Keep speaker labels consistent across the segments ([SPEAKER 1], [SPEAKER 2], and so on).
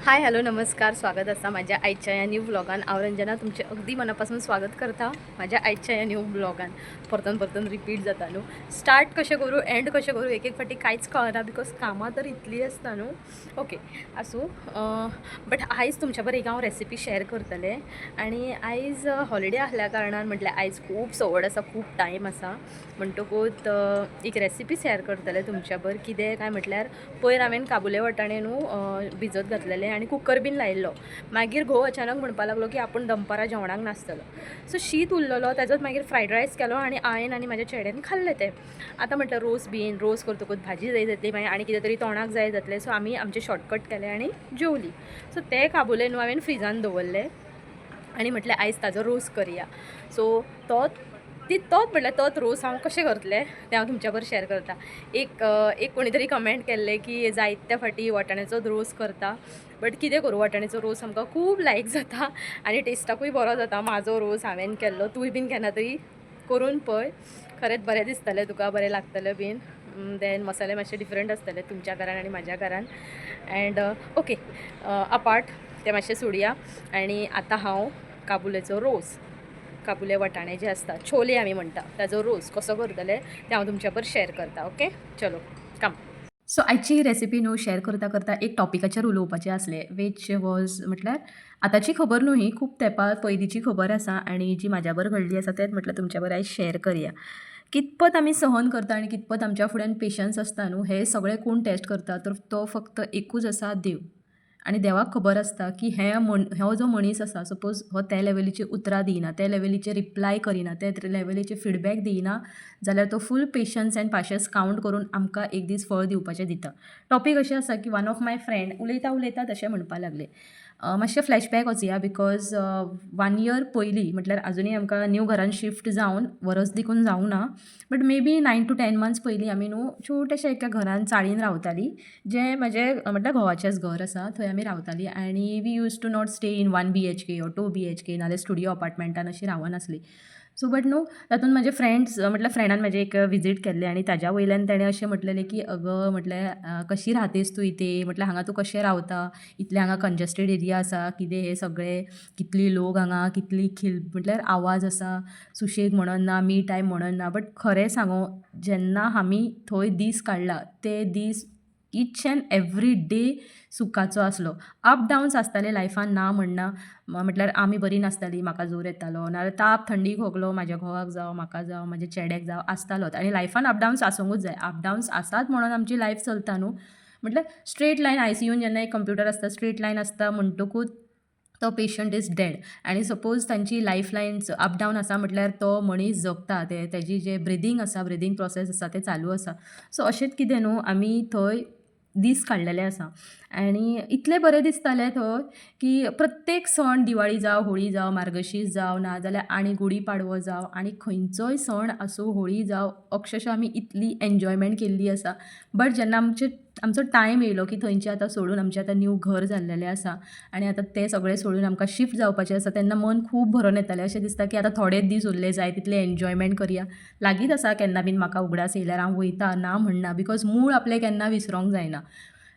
[SPEAKER 1] Hi hello नमस्कार, स्वागत असा माझ्या आईच्या या न्यू ब्लॉगान. हांव रंजना तुमचे अगदी मनापासून स्वागत करता माझ्या आईच्या या न्यू ब्लॉगान. परतन परतन रिपीट जाता न्हू. स्टार्ट कशें करूं एंड कशें करूं एक एक फाटी कांयच कळना, बिकॉज कामां तर इतली आसता न्हू. ओके आसूं, बट आयज तुमच्या बरें एक हांव रेसिपी शेअर करतलें. आनी आयज हॉलिडे आसल्या कारणान म्हटल्यार आयज खूब सवड आसा, खूब टायम आसा म्हणटकूच एक रेसिपी शेअर करतलें तुमच्या बर. कितें काय म्हटल्यार पयर हांवें काबुले वटाणे न्हू भिजत घातलेले आनी कुकर बीन लायिल्लो. मागीर घोव अचानक म्हणपा लागलो की आपूण दनपारां जेवणाक नासतलो. सो शीत उरलेलो, ताजोच मागीर फ्रायड रायस केलो आनी हांवें आनी म्हाज्या चेड्यान खाल्लें तें. आतां म्हटल्यार रोस करतकूच भाजी जाय जातली, मागीर आनी कितें तरी तोंडाक जाय जातलें. सो आमी आमचें शॉर्टकट केलें आनी जेवलीं. सो ते काबुले न्हू हांवें फ्रिजान दवरले आनी म्हटलें आयज ताजो रोस करया. सो तोच म्हटल्यार तोच रोस हांव कशें करतलें तें हांव तुमच्या बरोबर शेअर करता. एक कोणी तरी कमेंट केल्लें की जायत्या फाटी वाटाण्याचो रोस करता, बट कितें करूं, वाटाण्याचो रोस आमकां खूब लायक जाता आनी टेस्टाकूय बरो जाता. म्हाजो रोस हांवें केल्लो, तुवें बीन केन्ना तरी करून पळय, खरेंच बरें दिसतलें तुका, बरें लागतलें बीन. देन मसाले मातशे डिफरंट आसतले तुमच्या घरान आनी म्हाज्या घरान. अँड ओके, अपार्ट ते मातशें सोडया. आनी आतां हांव काबुले वटाणे जे आसता, छोले आमी म्हणटा, ताजो रोस कसो करतले तें हांव तुमच्या बरोबर शेअर करता. ओके चलो कम. सो आयची रेसिपी न्हू शेअर करता करता एक टॉपिकाचेर उलोवपाचें आसलें, वीच वॉज म्हटल्यार आतांची खबर न्हू ही, खूब तेंपा पयलींची खबर आसा आनी जी म्हाज्या बरोबर घडली आसा तेंच म्हटल्यार तुमच्या बरोबर आयज शेअर करया. कितपत आमी सहन करता आनी कितपत आमच्या फुड्यान पेशन्स आसता न्हू, हे सगळें कोण टेस्ट करता तर तो फक्त एकूच आसा, देव. आनी देवाक खबर आसता की हो जो मनीस आसा, सपोज हो त्या लेवलीची उतरां दिना, त्या लेवलीचे रिप्लाय करिना, त्या लेवलीचे फीडबॅक दिना, जाल्यार तो फूल पेशन्स एंड पाशन्स कावंट करून आमकां एक दीस फळ दिवपाचें दिता. टॉपीक अशें आसा की वन ऑफ माय फ्रेंड उलयता तशें म्हणपा लागले. मातशें फ्लॅशबॅक वचया, बिकॉज 1 इयर पयलीं म्हटल्यार आजुनूय आमकां न्यू घरान शिफ्ट जावन वरस देखून जावं ना, but may be 9 to 10 months पयलीं आमी न्हू छोट्याशा एका घरान चाळीन रावतालीं, जें म्हजें म्हटल्यार घोवाचेंच घर आसा, थंय आमी रावतालीं. आनी we use to not stay in 1 BHK or 2 BHK, नाल्यार स्टुडियो अपार्टमेंटान अशी रावनासलीं. सो बट न्हू तातूंत म्हजे फ्रेंड्स म्हटल्यार फ्रेंडान म्हाजे एक विजीट केल्लें आनी ताज्या वयल्यान ताणें अशें म्हटलेलें की अगं म्हटल्यार कशी रावतेस तूं इथे, म्हटल्यार हांगा तूं कशें रावता, इतलें हांगा कंजस्टेड एरिया आसा, कितें हें सगळें, कितली लोक हांगा, कितली म्हटल्यार आवाज आसा, सुशेग म्हणन ना, मी टायम म्हणन ना. बट खरें सांगूं, जेन्ना आमी थंय दीस काडला ते दीस ईच एंड एवरी डे सुखाचो आसलो. अप डावन्स आसताले लायफान, ना म्हणना. म्हटल्यार आमी बरीं नासतालीं, म्हाका जोर येतालो, नाल्यार ताप थंडी खोकलो म्हाज्या घोवाक जावं, म्हाका जावं, म्हाज्या चेड्याक जावं, आसतालोच. आनी लायफान अप डावन्स आसूंकूच जाय. अप डावन्स आसात म्हणून आमची लायफ चलता न्हू. म्हटल्यार स्ट्रेट लायन, ICUन जेन्ना एक कंप्युटर आसता, स्ट्रेट लायन आसता म्हणटकूच तो पेशंट इज डेड. आनी सपोज तांची लायफ लायन्स अप डावन आसा म्हटल्यार तो मनीस जगता, तेजी जे ब्रिदींग आसा, ब्रिदींग प्रोसेस आसा तें चालू आसा. सो अशेंच कितें न्हू आमी थंय दीस काडलेले आसा. आनी इतलें बरें दिसतालें थंय की प्रत्येक सण, दिवाळी जावं, होळी जावं, मार्गशीस जावं, नाजाल्यार आनी गुडी पाडवो जावं, आनी खंयचोय सण आसूं, होळी जावं, अक्षरशा आमी इतली एन्जॉयमेंट केल्ली आसा. बट जेन्ना आमचो टायम येयलो की थंयचें आतां सोडून आमचें आतां न्यू घर जाल्लेलें आसा आनी आतां तें सगळें सोडून आमकां शिफ्ट जावपाचें आसा, तेन्ना मन खूब भरून येतालें. अशें दिसता की आतां थोडेच दीस उरले, जाय तितलें एन्जॉयमेंट करया. लागींच आसा, केन्ना बीन म्हाका उगडास येयल्यार हांव वयता, ना म्हणना, बिकॉज मूळ आपलें केन्ना विसरोंक जायना.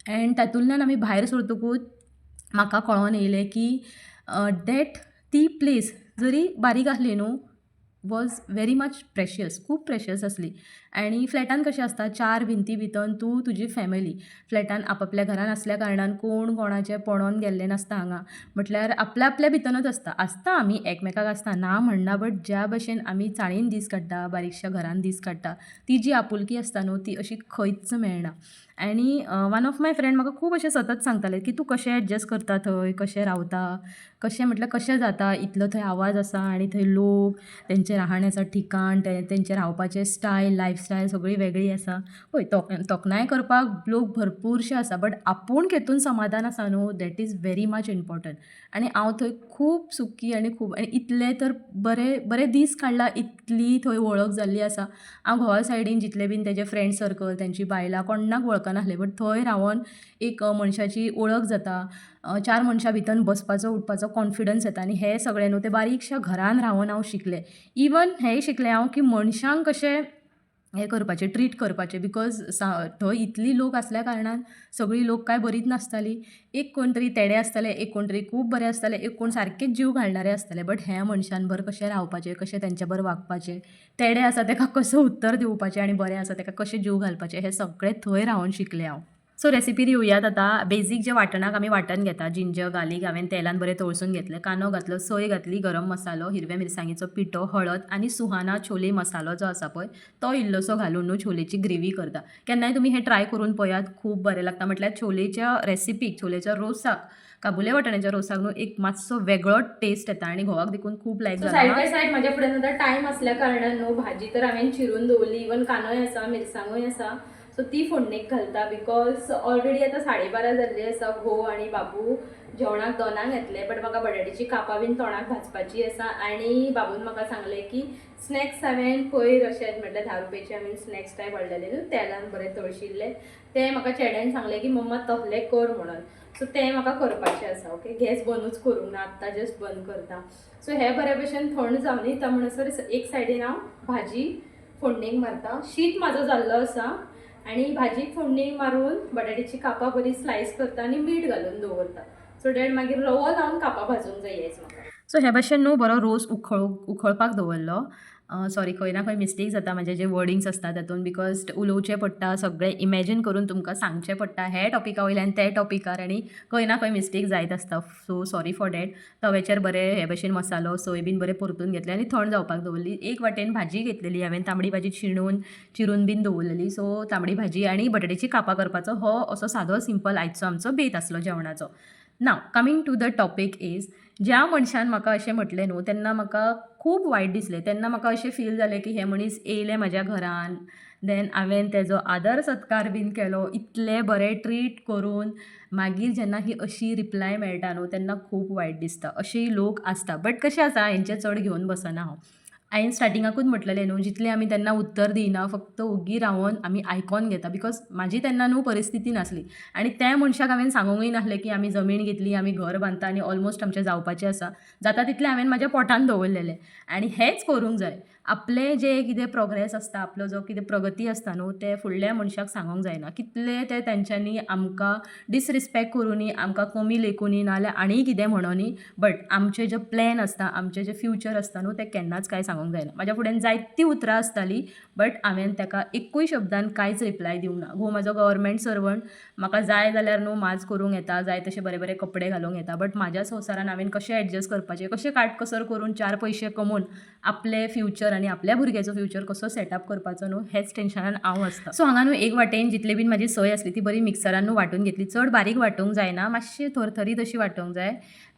[SPEAKER 1] एंड तातूंतल्यान आमी भायर सरतकूच म्हाका कळोन येयलें की दॅट ती प्लेस जरी बारीक आसली न्हू, वॉज व्हेरी मच प्रेशियस, खूब प्रेशियस आसली. आनी फ्लॅटान कशें आसता, 4 भिंती भितर तूं, तुजी फॅमिली. फ्लॅटान आपापल्या घरान आसल्या कारणान कोण कोणाचें पडोन गेल्लें नासता हांगा. म्हटल्यार आपल्या भितरच आसता आमी एकमेकाक आसता, ना म्हणना, बट ज्या भशेन आमी चाळीन दीस काडटा, बारीकशा घरान दीस काडटा, ती जी आपुलकी आसता न्हू ती अशी खंयच मेळना. आनी वन ऑफ माय फ्रेंड म्हाका खूब अशें सतत सांगतालें की तूं कशें एडजस्ट करता थंय, कशें रावता, कशें म्हटल्यार कशें जाता, इतलो थंय आवाज आसा आनी थंय लोक, तेंचें राहण्याचें ठिकाण, तेंचें रावपाचें स्टायल, लायफस्टायल सगळी वेगळी आसा. पळय, तोखणाय करपाक लोक भरपूरशे आसा, बट आपूण केतून समाधान आसा न्हू, that is very much important. आनी हांव थंय खूब सुखी आनी इतले तर बरे दीस काडला, इतली थंय वळख जाल्ली आसा. हांव घोवा सायडीन जितले बीन तेजे फ्रेंड सर्कल, तेंची बायलां कोणाक वळखनासलें, बट थंय रावन एक मनशाची वळख जाता. 4 मनशां भितर बसपाचो, उठपाचो कॉन्फिडन्स येता. आनी हें सगळें न्हू तें बारीकशा घरान रावन हांव शिकलें. इवन हेंय शिकलें हांव की मनशांक कशें हें करपाचें, ट्रीट करपाचें बिकॉज थंय इतली लोक आसल्या कारणान सगळीं लोक काय बरीच नासतालीं. एक कोण तरी तेडे आसताले, एक कोण तरी खूब बरे आसताले, एक कोण सारकेच जीव घालणारे आसताले. बट ह्या मनशान बरें कशें रावपाचें, कशें तेंच्या बरोबर वागपाचें, तेडे आसा तेका कसो उत्तर दिवपाचें आनी बरें आसा तेका कशें जीव घालपाचें हें सगळें थंय रावन शिकलें हांव. सो रेसिपीर येवयात आतां. बेजीक जे वाटणाक आमी वांटण घेता, जिंजर, गार्लीक हांवें तेलान बरें तळसून घेतलें, कांदो घातलो, सोय घातली, गरम मसालो, हिरव्या मिरसांगेचो पिठो, हळद आनी सुहाना छोले मसालो जो आसा पळय तो इल्लोसो घालून न्हू छोलेची ग्रेवी करता. केन्नाय तुमी हें ट्राय करून पळयात, खूब बरें लागता. म्हटल्यार छोलेच्या रेसिपीक, छोलेच्या रोसाक, काबुले वाटाण्याच्या रोसाक न्हू एक मातसो वेगळोच टेस्ट येता आनी घोवाक देखून खूब लायक जाला. सायड बाय सायड म्हाज्या फुड्यान आतां टायम आसल्या कारणान न्हू भाजी तर हांवें चिरून दवरली, इवन कांदोय आसा, मिरसांगोय आसा, सो ती फोडणेक घालता बिकॉज ऑलरेडी आतां 12:30 जाल्ली आसा. घोव आनी बाबू जेवणाक 2 येतले, बट म्हाका बटाट्याची कापां बीन तोंडाक भाजपाची आसा आनी बाबून म्हाका सांगलें की स्नॅक्स हांवें पयर अशें म्हटल्यार 10 रुपयाचे हांवें स्नॅक्स टायप हाडलेले न्हू तेलान बरें तळशिल्ले, ते म्हाका चेड्यान सांगलें की मम्मा तसले कर म्हणून. सो तें म्हाका करपाचें आसा. ओके, गॅस बंदूच करूंक ना, आत्तां जस्ट बंद करता. सो हे बऱ्या भशेन थंड जावन येता म्हणसर एक सायडीन हांव भाजी फोडणेक मारता. शीत म्हाजो जाल्लो आसा आनी भाजीक फोडणेक मारून बटाट्याची कापां बरी स्लायस करता आनी मीठ घालून दवरता. सो डॅट मागीर रवो लावन कापां भाजूंक जाय हेच म्हाका. सो हे भशेन न्हू बरो रोस उखळपाक दवरलो. सॉरी, खंय ना खंय मिस्टेक जाता म्हाजे जे वर्डिंग्स आसता तातूंत बिकॉज उलोवचें पडटा, सगळें इमॅजीन करून तुमकां सांगचें पडटा हे टॉपिका वयल्यान ते टॉपिकार आनी खंय ना खंय मिस्टेक जायत आसता. So sorry for that. तव्याचेर बरें हे भशेन मसालो सोय बीन बरें परतून घेतले आनी थंड जावपाक दवरली. एक वाटेन भाजी घेतलेली हांवें, तांबडी भाजी चिरून बीन दवरलेली. सो तांबडी भाजी आनी बटाट्याची कापां करपाचो हो असो सादो सिंपल आयचो आमचो बेत आसलो जेवणाचो. Now coming to the topic is, ज्या मनशान म्हाका अशें म्हटलें न्हू तेन्ना म्हाका खूब वायट दिसलें. तेन्ना म्हाका अशें फील जालें की हे मनीस येयले म्हाज्या घरान, देन हांवें तेजो आदर सत्कार बीन केलो, इतलें बरें ट्रीट करून मागीर जेन्ना ही अशी रिप्लाय मेळटा न्हू तेन्ना खूब वायट दिसता. अशेंय लोक आसता, बट कशें आसा हेंचें चड घेवन बसना हांव. हांवें स्टार्टिंगाकूच म्हटलेलें न्हू, जितलें आमी तेन्ना उत्तर दिना फक्त ओग्गी रावन आमी आयकोन घेता बिकॉज म्हाजी तेन्ना न्हू परिस्थिती नासली आनी त्या मनशाक हांवें सांगूंकय नासलें की आमी जमीन घेतली, आमी घर बांदता आनी ऑलमोस्ट आमचें जावपाचें आसा. जाता तितलें हांवें म्हाज्या पोटान दवरलेलें आनी हेंच करूंक जाय. आपलें जें कितें प्रोग्रेस आसता, आपलो जो कितें प्रगती आसता न्हू तें फुडल्या मनशाक सांगूंक जायना. कितलें तें तेंच्यांनी आमकां डिसरिस्पेक्ट करुनी, आमकां कमी लेखुनी, नाल्यार आनी कितें म्हणोनी, बट आमचे जे प्लॅन आसता, आमचें जें फ्युचर आसता न्हू तें केन्नाच कांय सांगूंक जायना. म्हाज्या फुड्यान जायतीं उतरां आसतालीं बट हांवें ताका एकूय शब्दान कांयच रिप्लाय दिवंक ना. घोव म्हाजो गव्हर्मेंट सर्वंट, म्हाका जाय जाल्यार न्हू माज करूंक येता, जाय तशे बरे बरे कपडे घालूंक येता, बट म्हाज्या संवसारान हांवें कशें एडजस्ट करपाचें, कशें काटकसर करून 4 पयशे कमोवन आपलें फ्युचर आनी आपल्या भुरग्याचो फ्युचर कसो सेटअप करपाचो न्हू हेच टेंशनान हांव आसता. सो हांगा न्हू एक वाटेन जितली बीन म्हाजी सोय आसली ती बरी मिक्सरान न्हू वांटून घेतली. चड बारीक वांटूंक जायना, मातशी थरथरीत अशी वांटूंक जाय.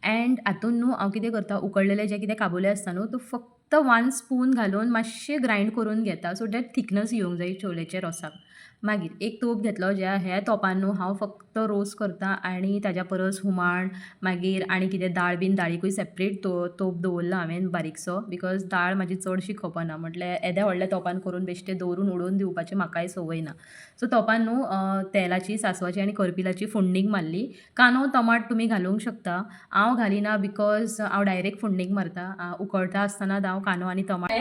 [SPEAKER 1] एंड हातून न्हू हांव कितें करता, उकडलेले जे कितें काबुले आसता न्हू तो फक्त 1 स्पून घालून मातशें ग्रायंड करून घेता सो दॅट थिकनस येवंक जाय छोलेच्या रोसाक. मागीर एक तोप घेतलो, ह्या तोपान न्हू हांव फक्त रोस करता आनी ताज्या परस हुमाण मागीर आनी कितें दाळ बीन, दाळीकूय सेपरेट तोप दवरलो हांवें बारीकसो बिकॉज दाळ म्हाजी चडशी खपना, म्हटल्यार येद्या व्हडल्या तोपान करून बेश्टें दवरून उडोवन दिवपाची म्हाकाय संवय ना. सो तोपान न्हू तेलाची, सांसवाची आनी करपिलाची फोडणीक मारली. कांदो टमाट तुमी घालूंक शकता, हांव घालिना बिकॉज हांव डायरेक्ट फोडणीक मारता. उकळटा आसतना हांव कांदो आनी टमाट,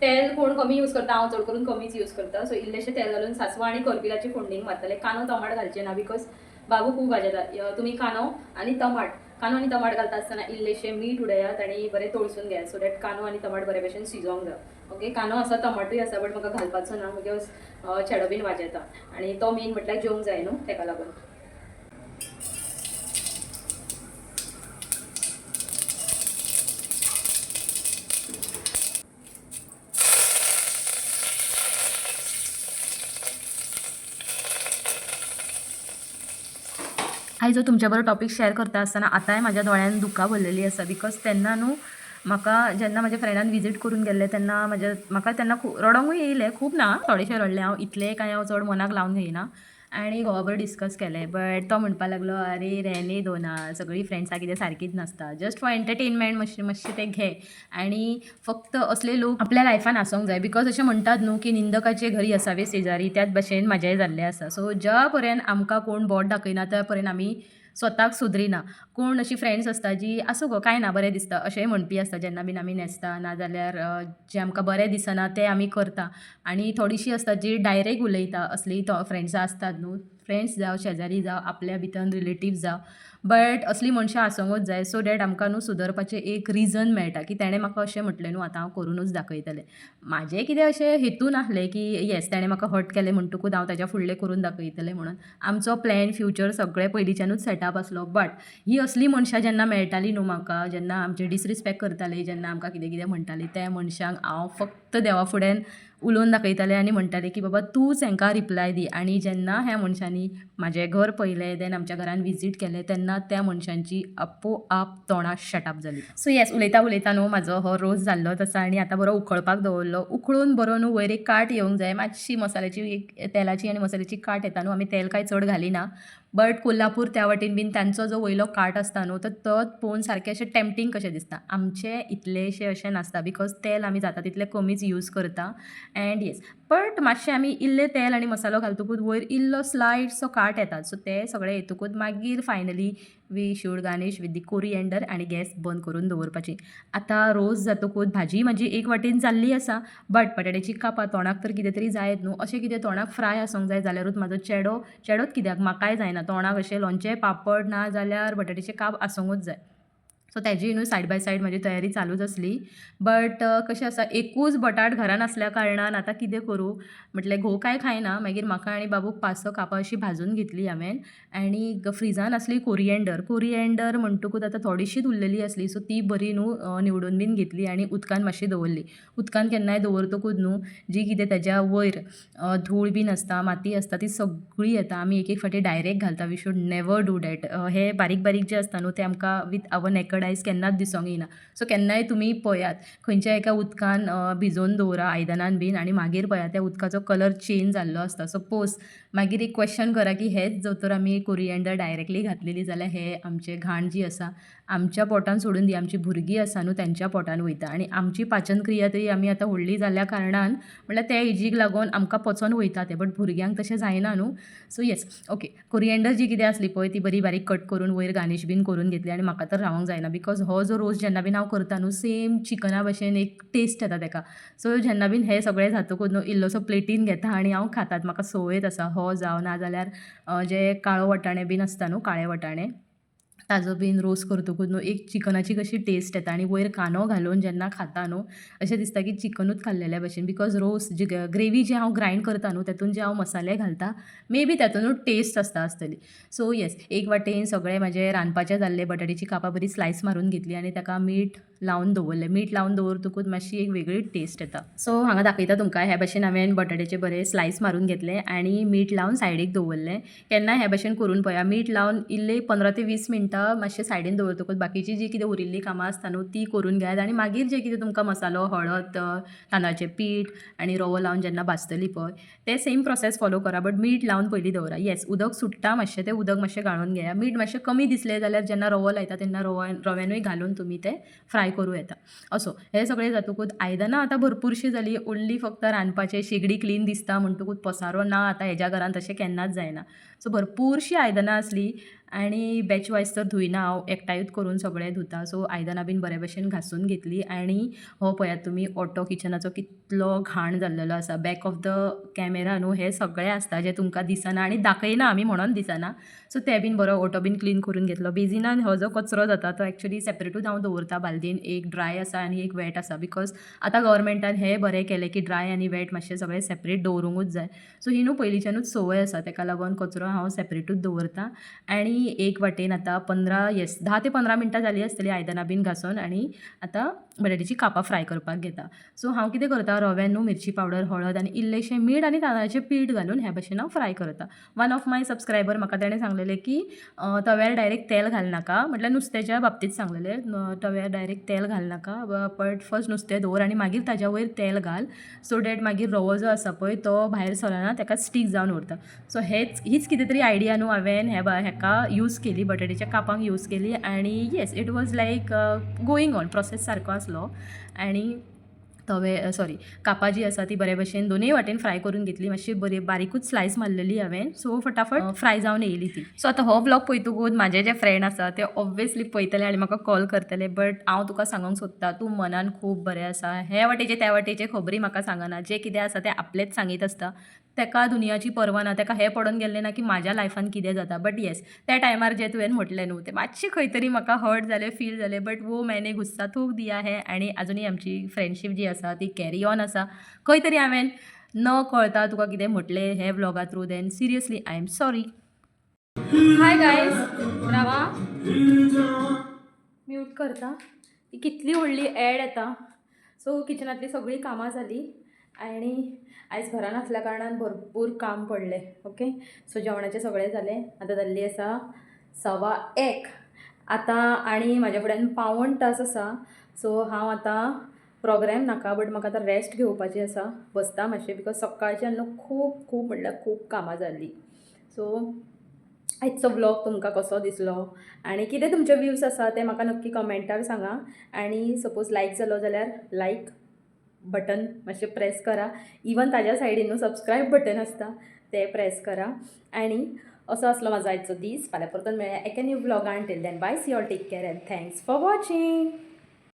[SPEAKER 1] तेल कोण कमी यूज करता, हांव चड करून कमीच यूज करता. सो इल्लेशें तेल घालून सांसवां आनी करपिलाची फोडणीक मारतलें. कांदो टमाट घालचें ना बिकॉज बाबू खूब वाजेता. तुमी कांदो आनी टमाट घालता आसतना इल्लेशें मीठ उडयात आनी बरें तळसून घेयात सो दॅट कांदो आनी टमाट बरे भशेन शिजोंक जाय. ओके, कांदो आसा, टमाटूय आसा, बट म्हाका घालपाचो ना बिकॉज चेडो बीन वाजेता आनी तो मेन म्हटल्यार जेवंक जाय न्हू तेका लागून. आयज तुमच्या बरोबर टॉपिक शेअर करता आसतना आतांय म्हाज्या दोळ्यान दुकां भरलेलीं आसा बिकॉज तेन्ना न्हू म्हाका जेन्ना म्हाज्या फ्रेंडान विजीट करून गेल्ले तेन्ना म्हाका तेन्ना रडोंकूय येयलें, खूब ना, थोडेशें रडलें हांव, इतलें कांय हांव चड मनाक लावन घेयना. आनी घोवा बरोबर डिस्कस केलें बट तो म्हणपाक लागलो अरे रहने दो ना, सगळीं फ्रेंड्सां कितें सारकीच नासता, जस्ट फॉर एंटरटेनमेंट मातशें तें घे आनी फक्त असले लोक आपल्या लायफान आसूंक जाय बिकॉज अशें म्हणटात न्हू की निंदकाचे घरी असावे शेजारी, त्याच भशेन म्हाजेय जाल्लें आसा. सो ज्या पर्यंत आमकां कोण बोट दाखयना त्या पर्यंत आमी स्वताक सुदरिना. कोण अशी फ्रेंड्स आसता जी आसूं गो कांय ना बरें दिसता अशेंय म्हणपी आसता जेन्ना बीन आमी न्हेसता नाजाल्यार जें आमकां बरें दिसना तें आमी करता. आनी थोडीशीं आसता जी डायरेक्ट उलयता असलीं फ्रेंड्सां आसतात न्हू. फ्रेंड्स जावं, शेजारी जावं, आपल्या भितर रिलेटिव्स जावं. बट असलीं मनशां आसोंकूच जाय सो दॅट आमकां न्हू सुदरपाचें एक रिझन मेळटा, की तेणें म्हाका अशें म्हटलें न्हू आतां हांव करूनच दाखयतलें. म्हाजें कितें अशें हेतून आसलें, की येस तेणें म्हाका हर्ट केलें म्हणटकूच हांव ताच्या फुडलें करून दाखयतलें म्हणून. आमचो प्लॅन, फ्युचर सगळें पयलींच्यानूच सेटअप आसलो. बट हीं असलीं मनशां जेन्ना मेळटालीं न्हू म्हाका, जेन्ना आमचें डिसरिस्पेक्ट करतालीं, जेन्ना आमकां कितें कितें म्हणटालीं, त्या मनशांक हांव फक्त देवा फुड्यान उलोवन दाखयतालें आनी म्हणटालें, की बाबा तूंच हांकां रिप्लाय दी. आनी जेन्ना ह्या मनशांनी म्हाजें घर पळयलें, देन आमच्या घरान विजीट केलें, तेन्ना त्या मनशांची आपोआप तोंडां शटअप जालीं. सो येस उलयता उलयता न्हू म्हाजो हो रोस जाल्लोच आसा आनी आतां बरो उखळपाक दवरलो. उखळून बरो न्हू वयर एक काट येवंक जाय. मातशी मसाल्याची एक तेलाची आनी मसाल्याची काट येता न्हू. आमी तेल कांय चड घालिना. बट कोल्हापूर त्या वाटेन बीन तांचो जो वयलो काट आसता न्हू तो पळोवन सारकें अशें टेम्पटींग कशें दिसता. आमचें इतलेंशें अशें नासता बिकॉज तेल आमी जाता तितलें कमीच यूज करता. एंड येस बट मातशें आमी इल्लें तेल आनी मसालो घालतकूच वयर इल्लो स्लायटसो काट येता. सो तें सगळें येतकूच मागीर finally we should garnish with the coriander आनी गॅस बंद करून दवरपाची. आतां रोस जातकूच भाजी म्हाजी एक वाटेन जाल्ली आसा. बट बटाट्याची कापां तोंडाक तर कितें तरी जायत न्हू. अशें कितें तोंडाक फ्राय आसूंक जाय जाल्यारूच म्हाजो चेडोच कित्याक म्हाकाय जायना. तोंडाक अशें लोणचें, पापड ना जाल्यार बटाट्याचे काप आसूंकूच जाय. सो तेजी न्हू सायड बाय सायड म्हजी तयारी चालूच आसली. बट कशें आसा एकूच बटाट घरान आसल्या कारणान आतां कितें करूं म्हटलें घोव कांय खायना. मागीर म्हाका आनी बाबूक 5-6 कापां अशीं भाजून घेतलीं हांवें आनी फ्रिजान आसली कोरिएंडर म्हणटकूच आतां थोडीशीच उरलेली आसली. सो ती बरी न्हू निवडून बीन घेतली आनी उदकान मातशी दवरली. उदकान केन्नाय दवरतकूच न्हू जी कितें तेज्या वयर धूळ बीन आसता, माती आसता ती सगळी येता. आमी एक एक फावटी डायरेक्ट घालता. We should never do that. हे बारीक बारीक जे आसता न्हू ते आमकां वीथ आवर नेकड आयज केन्नाच दिसूंक येना. सो केन्नाय तुमी पळयात खंयच्या एका उदकान भिजोवन दवरा आयदनान बीन आनी मागीर पळयात त्या उदकाचो कलर चेंज जाल्लो आसता. सपोज मागीर एक क्वेश्चन करा की हेच जर तर आमी कोरिएंडर डायरेक्टली घातलेली जाल्यार हे आमचें घाण जी आसा आमच्या पोटान सोडून दी. आमची भुरगीं आसा न्हू तेंच्या पोटान वयता आनी आमची पाचन क्रिया तरी आमी आतां व्हडलीं जाल्ल्या कारणान म्हणल्यार त्या एजीक लागून आमकां पचोन वयता तें. बट भुरग्यांक तशें जायना न्हू. सो येस ओके कोरिएंडर जी कितें आसली पळय ती बरी बारीक कट करून वयर गार्निश बीन करून घेतली आनी म्हाका तर रावंक जायना बिकॉज हो जो रोस जेन्ना बीन हांव करता न्हू सेम चिकना भशेन एक टेस्ट येता तेका. सो जेन्ना बीन हें सगळें जातकूच न्हू इल्लोसो प्लेटीन घेता आनी हांव खातात. म्हाका संवयच आसा हो जावं नाजाल्यार जे काळो वटाणे बीन आसता न्हू काळे वटाणे ताजो बीन रोस करतकूच न्हू एक चिकनाची कशी टेस्ट येता आनी वयर कांदो घालून जेन्ना खाता न्हू अशें दिसता की चिकनूच खाल्लेल्या भशेन बिकॉज रोस जी ग्रेवी जी हांव ग्रायंड करता न्हू तेतून जे हांव मसाले घालता मे बी तेतूनूच टेस्ट आसतली. सो येस एक वाटेन सगळें म्हाजें रांदपाचें जाल्लें बटाट्याची कापां बरी स्लायस मारून घेतली आनी ताका मीठ लावन दवरलें. मीठ लावन दवरतकूच मातशी एक वेगळी टेस्ट येता. सो हांगा दाखयता तुमकां हे भशेन हांवें बटाट्याचे बरें स्लायस मारून घेतले आनी मीठ लावन सायडीक दवरलें. केन्नाय हे भशेन करून पळया. मीठ लावन इल्ले 15 ते 20 मिनटां मातशें सायडीन दवरतकूच बाकीची जी कितें उरिल्लीं कामां आसता न्हू ती करून घेयात आनी मागीर जे कितें तुमकां मसालो हळद तांदळाचें पीठ आनी रवो लावन जेन्ना भाजतली पळय ते सेम प्रोसेस फॉलो करा. बट मीठ लावन पयलीं दवरा. येस उदक सुट्टा मातशें तें उदक मातशें गाळून घेया. मीठ मातशें कमी दिसलें जाल्यार जेन्ना रवो लायता तेन्ना रव्यानूय घालून तुमी तें फ्राय करूं येता. असो हें सगळें जातकूच आयदनां आतां भरपूरशीं जालीं. ओन्ली फक्त रांदपाचें शेगडी क्लीन दिसता म्हणटकूच पसारो ना आतां हेज्या घरान तशें केन्नाच जायना. सो भरपूरशीं आयदनां आसलीं आनी बॅच वायज तर धुयना हांव एकठांयूच करून सगळें धुता. सो आयदनां बीन बरे भशेन घासून घेतलीं आनी हो पळयात तुमी ऑटो किचनाचो कितलो घाण जाल्लेलो आसा. बॅक ऑफ द कॅमेरा न्हू हें सगळें आसता जें तुमकां दिसना आनी दाखयना आमी म्हणोन दिसना. सो तें बीन बरो ऑटो बीन क्लीन करून घेतलो. बेजिनान हो जो कचरो जाता तो एक्चुअली सेपरेटूच हांव दवरता बालदेन. एक ड्राय आसा आनी एक वेट आसा बिकॉज आतां गव्हर्मेंटान हें बरें केलें की ड्राय आनी वेट मातशें सगळें सेपरेट दवरूंकूच जाय. सो ही न्हू पयलींच्यानूच संवय आसा तेका लागून कचरो हांव सेपरेटूच दवरता आनी एक वाटेन आतां 10 ते 15 मिनटां जालीं आसतलीं आयदनां बीन घासून आनी आतां बटाट्याची कापां फ्राय करपाक घेता. सो हांव कितें करता रव्यान न्हू मिरची पावडर हळद आनी इल्लेशें मीठ आनी तांदळाचें पीठ घालून हे भशेन हांव फ्राय करता. वन ऑफ माय सबस्क्रायबर म्हाका ताणें सांगलेलें की तव्यार डायरेक्ट तेल घालनाका म्हटल्यार नुस्त्याच्या बाबतींत सांगलेलें तव्यार डायरेक्ट तेल घालनाका बट फर्स्ट नुस्तें दवर आनी मागीर ताज्या वयर तेल घाल सो डॅट मागीर रवो जो आसा पळय तो भायर सरना ताका स्टीक जावन उरता. सो हीच कितें तरी आयडिया न्हू हांवें हेका यूज केली बटाट्याच्या कापांक यूज केली आनी yes it was like going on process सारको आसलो आनी तवे सॉरी कापां जी आसा ती बरे भशेन दोनूय वाटेन फ्राय करून घेतली. मातशी बरी बारीकूच स्लायस मारलेली हांवें. सो फटाफट फ्राय जावन येयली ती. सो आतां हो व्लॉग पळयतकूच म्हाजे जे फ्रेंड आसा ते ऑब्वियसली पळयतले आनी म्हाका कॉल करतले. बट हांव तुका सांगूंक सोदतां तूं मनान खूब बरें आसा. हे वाटेचे त्या वाटेचे खबरी म्हाका सांगना. जें कितें आसा तें आपलेंच सांगीत आसता. तेका दुनियाची पर्वा ना. तेका हें पडोवन गेल्लें ना की म्हाज्या लायफान कितें जाता. बट येस त्या टायमार जें तुवें म्हटलें न्हू तें मातशें खंय तरी म्हाका हर्ट जालें, फील जालें. बट वो मैंने गुस्सा थूक दिया है आनी अजुनूय आमची फ्रेंडशीप जी आसा ती कॅरी ऑन आसा. खंय तरी हांवें न कळता तुका कितें म्हटलें हे व्लॉगा through then seriously I am sorry. Hi guys रावा म्यूट करता. ही कितली व्हडली एड येता. सो किचनांतली सगळीं कामां जालीं आनी आयज घरान आसल्या कारणान भरपूर काम पडलें. ओके सो जेवणाचें सगळें जालें. आतां जाल्ली आसा 1:15 आतां आनी म्हाज्या फुड्यान 1.25 तास आसा. सो हांव आतां प्रोग्राम नाका बट म्हाका आतां रेस्ट घेवपाची आसा. बसता मातशें बिकॉज सकाळच्यान न्हू खूब खूब म्हणल्यार खूब कामां जाल्लीं. सो आयचो व्लॉग तुमकां कसो दिसलो आनी कितें तुमचे व्यूज आसा ते म्हाका नक्की कमेंटार सांगा. आनी सपोज लायक जालो जाल्यार लायक बटन मातशें प्रेस करा. इवन ताज्या सायडीन न्हू सबस्क्रायब बटन आसता तें प्रेस करा. आनी असो आसलो म्हाजो आयचो दीस. फाल्यां परतून मेळया एका न्यू व्लॉगान. Till then bye see all take care and thanks for watching.